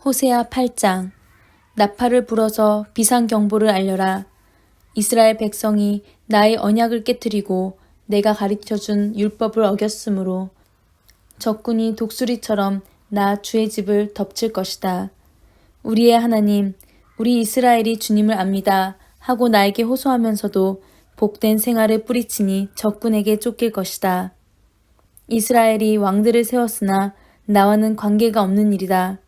호세아 8장. 나팔을 불어서 비상경보를 알려라. 이스라엘 백성이 나의 언약을 깨뜨리고 내가 가르쳐준 율법을 어겼으므로 적군이 독수리처럼 나 주의 집을 덮칠 것이다. 우리의 하나님, 우리 이스라엘이 주님을 압니다 하고 나에게 호소하면서도 복된 생활을 뿌리치니 적군에게 쫓길 것이다. 이스라엘이 왕들을 세웠으나 나와는 관계가 없는 일이다.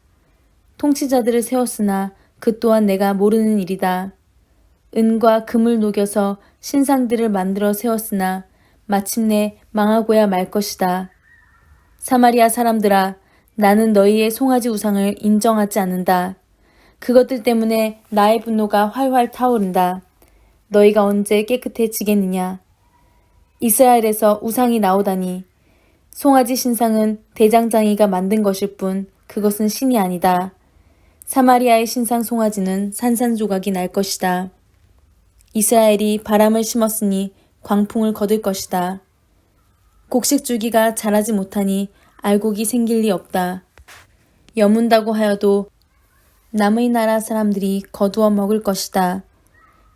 통치자들을 세웠으나 그 또한 내가 모르는 일이다. 은과 금을 녹여서 신상들을 만들어 세웠으나 마침내 망하고야 말 것이다. 사마리아 사람들아, 나는 너희의 송아지 우상을 인정하지 않는다. 그것들 때문에 나의 분노가 활활 타오른다. 너희가 언제 깨끗해지겠느냐? 이스라엘에서 우상이 나오다니. 송아지 신상은 대장장이가 만든 것일 뿐 그것은 신이 아니다. 사마리아의 신상 송아지는 산산조각이 날 것이다. 이스라엘이 바람을 심었으니 광풍을 거둘 것이다. 곡식줄기가 자라지 못하니 알곡이 생길 리 없다. 여문다고 하여도 남의 나라 사람들이 거두어 먹을 것이다.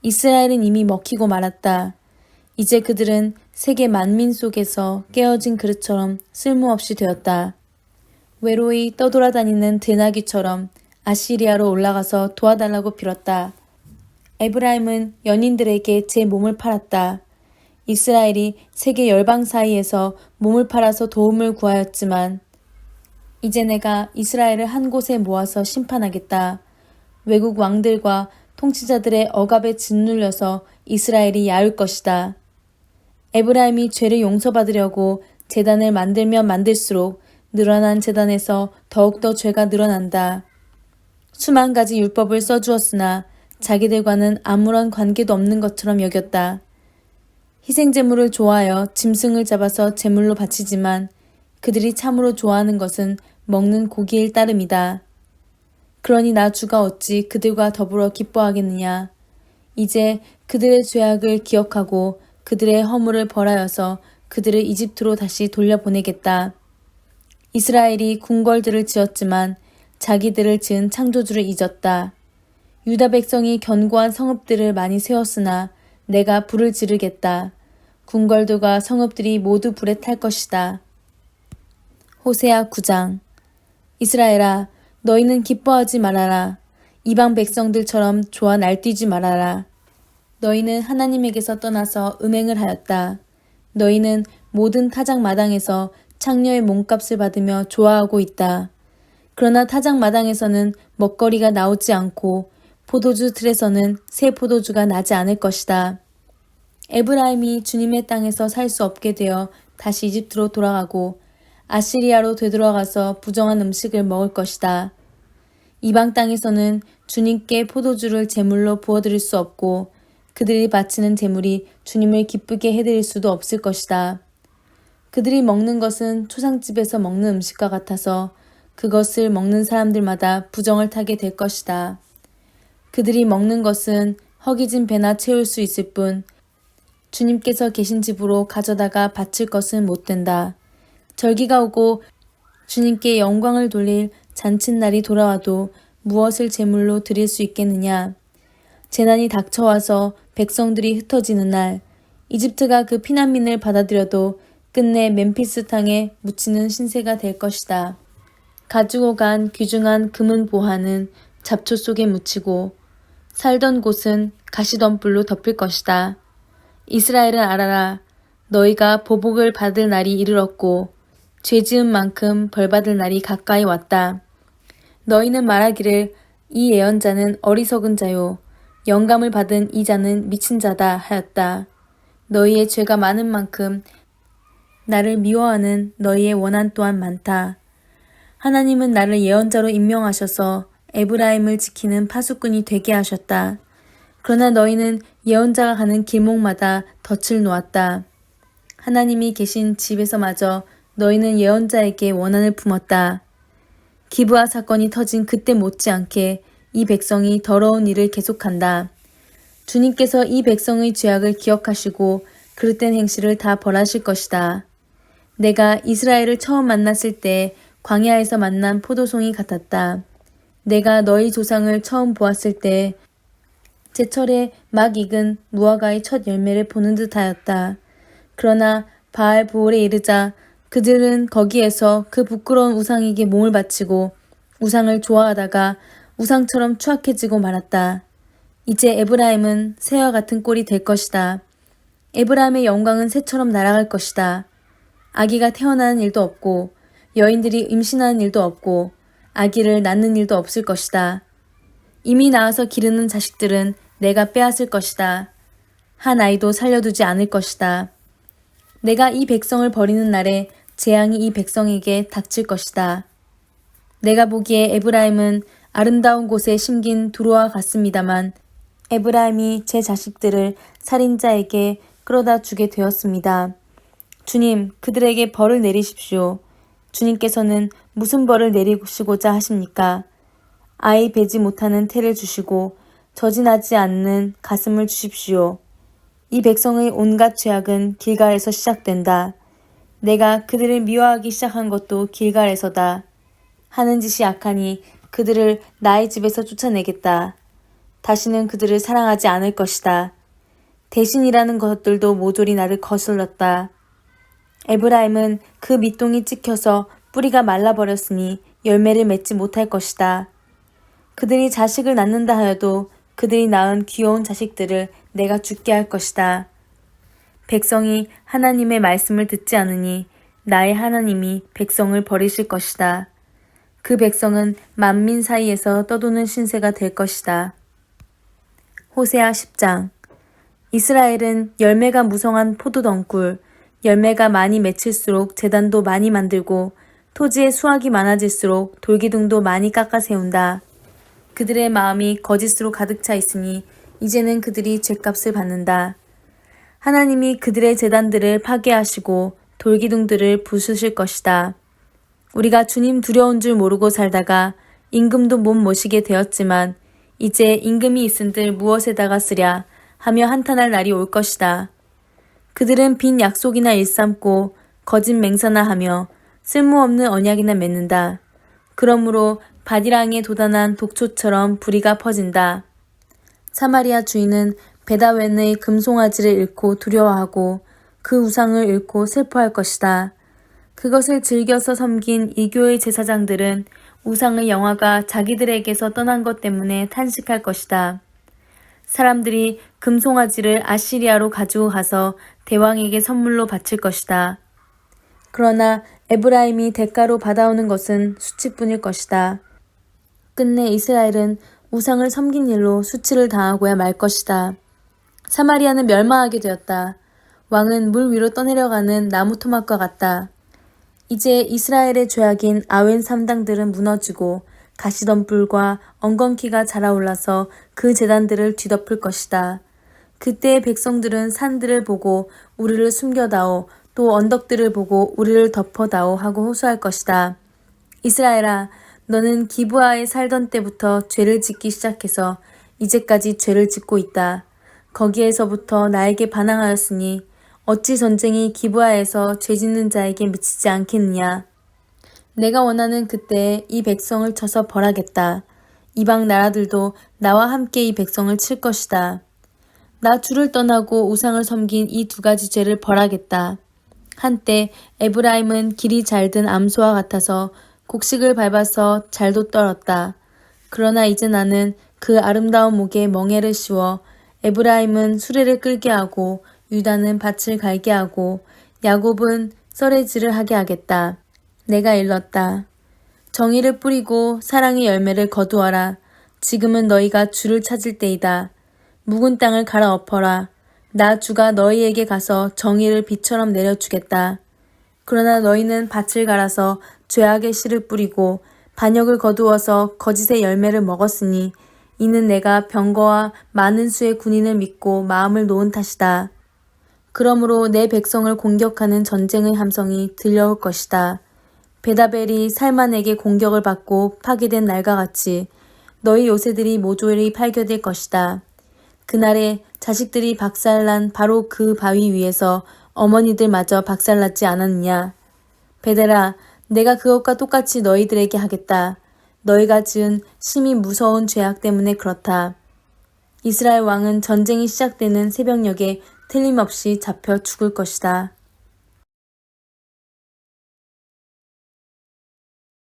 이스라엘은 이미 먹히고 말았다. 이제 그들은 세계 만민 속에서 깨어진 그릇처럼 쓸모없이 되었다. 외로이 떠돌아다니는 드나귀처럼 아시리아로 올라가서 도와달라고 빌었다. 에브라임은 연인들에게 제 몸을 팔았다. 이스라엘이 세계 열방 사이에서 몸을 팔아서 도움을 구하였지만 이제 내가 이스라엘을 한 곳에 모아서 심판하겠다. 외국 왕들과 통치자들의 억압에 짓눌려서 이스라엘이 야을 것이다. 에브라임이 죄를 용서받으려고 제단을 만들면 만들수록 늘어난 제단에서 더욱더 죄가 늘어난다. 수만 가지 율법을 써주었으나 자기들과는 아무런 관계도 없는 것처럼 여겼다. 희생제물을 좋아하여 짐승을 잡아서 제물로 바치지만 그들이 참으로 좋아하는 것은 먹는 고기일 따름이다. 그러니 나 주가 어찌 그들과 더불어 기뻐하겠느냐. 이제 그들의 죄악을 기억하고 그들의 허물을 벌하여서 그들을 이집트로 다시 돌려보내겠다. 이스라엘이 궁궐들을 지었지만 자기들을 지은 창조주를 잊었다. 유다 백성이 견고한 성읍들을 많이 세웠으나 내가 불을 지르겠다. 궁궐들과 성읍들이 모두 불에 탈 것이다. 호세아 9장. 이스라엘아, 너희는 기뻐하지 말아라. 이방 백성들처럼 좋아 날뛰지 말아라. 너희는 하나님에게서 떠나서 음행을 하였다. 너희는 모든 타작 마당에서 창녀의 몸값을 받으며 좋아하고 있다. 그러나 타작 마당에서는 먹거리가 나오지 않고 포도주 틀에서는 새 포도주가 나지 않을 것이다. 에브라임이 주님의 땅에서 살 수 없게 되어 다시 이집트로 돌아가고 아시리아로 되돌아가서 부정한 음식을 먹을 것이다. 이방 땅에서는 주님께 포도주를 제물로 부어드릴 수 없고 그들이 바치는 제물이 주님을 기쁘게 해드릴 수도 없을 것이다. 그들이 먹는 것은 초상집에서 먹는 음식과 같아서 그것을 먹는 사람들마다 부정을 타게 될 것이다. 그들이 먹는 것은 허기진 배나 채울 수 있을 뿐 주님께서 계신 집으로 가져다가 바칠 것은 못 된다. 절기가 오고 주님께 영광을 돌릴 잔칫날이 돌아와도 무엇을 제물로 드릴 수 있겠느냐. 재난이 닥쳐와서 백성들이 흩어지는 날 이집트가 그 피난민을 받아들여도 끝내 멤피스 땅에 묻히는 신세가 될 것이다. 가지고 간 귀중한 금은 보화는 잡초 속에 묻히고 살던 곳은 가시덤불로 덮일 것이다. 이스라엘은 알아라. 너희가 보복을 받을 날이 이르렀고 죄 지은 만큼 벌받을 날이 가까이 왔다. 너희는 말하기를 이 예언자는 어리석은 자요 영감을 받은 이 자는 미친 자다 하였다. 너희의 죄가 많은 만큼 나를 미워하는 너희의 원한 또한 많다. 하나님은 나를 예언자로 임명하셔서 에브라임을 지키는 파수꾼이 되게 하셨다. 그러나 너희는 예언자가 가는 길목마다 덫을 놓았다. 하나님이 계신 집에서마저 너희는 예언자에게 원한을 품었다. 기브아 사건이 터진 그때 못지않게 이 백성이 더러운 일을 계속한다. 주님께서 이 백성의 죄악을 기억하시고 그릇된 행실을 다 벌하실 것이다. 내가 이스라엘을 처음 만났을 때 광야에서 만난 포도송이 같았다. 내가 너희 조상을 처음 보았을 때 제철에 막 익은 무화과의 첫 열매를 보는 듯하였다. 그러나 바알 보올에 이르자 그들은 거기에서 그 부끄러운 우상에게 몸을 바치고 우상을 좋아하다가 우상처럼 추악해지고 말았다. 이제 에브라임은 새와 같은 꼴이 될 것이다. 에브라임의 영광은 새처럼 날아갈 것이다. 아기가 태어나는 일도 없고 여인들이 임신하는 일도 없고 아기를 낳는 일도 없을 것이다. 이미 낳아서 기르는 자식들은 내가 빼앗을 것이다. 한 아이도 살려두지 않을 것이다. 내가 이 백성을 버리는 날에 재앙이 이 백성에게 닥칠 것이다. 내가 보기에 에브라임은 아름다운 곳에 심긴 두루와 같습니다만 에브라임이 제 자식들을 살인자에게 끌어다 주게 되었습니다. 주님, 그들에게 벌을 내리십시오. 주님께서는 무슨 벌을 내리시고자 하십니까? 아이 베지 못하는 태를 주시고 저진하지 않는 가슴을 주십시오. 이 백성의 온갖 죄악은 길갈에서 시작된다. 내가 그들을 미워하기 시작한 것도 길갈에서다. 하는 짓이 악하니 그들을 나의 집에서 쫓아내겠다. 다시는 그들을 사랑하지 않을 것이다. 대신이라는 것들도 모조리 나를 거슬렀다. 에브라임은 그 밑동이 찍혀서 뿌리가 말라버렸으니 열매를 맺지 못할 것이다. 그들이 자식을 낳는다 하여도 그들이 낳은 귀여운 자식들을 내가 죽게 할 것이다. 백성이 하나님의 말씀을 듣지 않으니 나의 하나님이 백성을 버리실 것이다. 그 백성은 만민 사이에서 떠도는 신세가 될 것이다. 호세아 10장. 이스라엘은 열매가 무성한 포도덩굴, 열매가 많이 맺힐수록 제단도 많이 만들고 토지에 수확이 많아질수록 돌기둥도 많이 깎아 세운다. 그들의 마음이 거짓으로 가득 차 있으니 이제는 그들이 죗값을 받는다. 하나님이 그들의 제단들을 파괴하시고 돌기둥들을 부수실 것이다. 우리가 주님 두려운 줄 모르고 살다가 임금도 못 모시게 되었지만 이제 임금이 있은들 무엇에다가 쓰랴 하며 한탄할 날이 올 것이다. 그들은 빈 약속이나 일삼고 거짓 맹세나 하며 쓸모없는 언약이나 맺는다. 그러므로 바디랑에 도단한 독초처럼 불의가 퍼진다. 사마리아 주인은 베다웬의 금송아지를 잃고 두려워하고 그 우상을 잃고 슬퍼할 것이다. 그것을 즐겨서 섬긴 이교의 제사장들은 우상의 영화가 자기들에게서 떠난 것 때문에 탄식할 것이다. 사람들이 금송아지를 아시리아로 가지고 가서 대왕에게 선물로 바칠 것이다. 그러나 에브라임이 대가로 받아오는 것은 수치뿐일 것이다. 끝내 이스라엘은 우상을 섬긴 일로 수치를 당하고야 말 것이다. 사마리아는 멸망하게 되었다. 왕은 물 위로 떠내려가는 나무 토막과 같다. 이제 이스라엘의 죄악인 아웬 삼당들은 무너지고 가시덤불과 엉겅퀴가 자라올라서 그 제단들을 뒤덮을 것이다. 그때의 백성들은 산들을 보고 우리를 숨겨다오, 또 언덕들을 보고 우리를 덮어다오 하고 호소할 것이다. 이스라엘아, 너는 기브아에 살던 때부터 죄를 짓기 시작해서 이제까지 죄를 짓고 있다. 거기에서부터 나에게 반항하였으니 어찌 전쟁이 기브아에서 죄 짓는 자에게 미치지 않겠느냐. 내가 원하는 그때에 이 백성을 쳐서 벌하겠다. 이방 나라들도 나와 함께 이 백성을 칠 것이다. 나 주를 떠나고 우상을 섬긴 이 두 가지 죄를 벌하겠다. 한때 에브라임은 길이 잘든 암소와 같아서 곡식을 밟아서 잘도 떨었다. 그러나 이제 나는 그 아름다운 목에 멍에를 씌워 에브라임은 수레를 끌게 하고 유다는 밭을 갈게 하고 야곱은 썰매질을 하게 하겠다. 내가 일렀다. 정의를 뿌리고 사랑의 열매를 거두어라. 지금은 너희가 주를 찾을 때이다. 묵은 땅을 갈아엎어라. 나 주가 너희에게 가서 정의를 비처럼 내려주겠다. 그러나 너희는 밭을 갈아서 죄악의 씨를 뿌리고 반역을 거두어서 거짓의 열매를 먹었으니 이는 내가 병거와 많은 수의 군인을 믿고 마음을 놓은 탓이다. 그러므로 내 백성을 공격하는 전쟁의 함성이 들려올 것이다. 베다벨이 살만에게 공격을 받고 파괴된 날과 같이 너희 요새들이 모조리 팔교될 것이다. 그날에 자식들이 박살난 바로 그 바위 위에서 어머니들마저 박살났지 않았느냐. 베델아, 내가 그것과 똑같이 너희들에게 하겠다. 너희가 지은 심히 무서운 죄악 때문에 그렇다. 이스라엘 왕은 전쟁이 시작되는 새벽녘에 틀림없이 잡혀 죽을 것이다.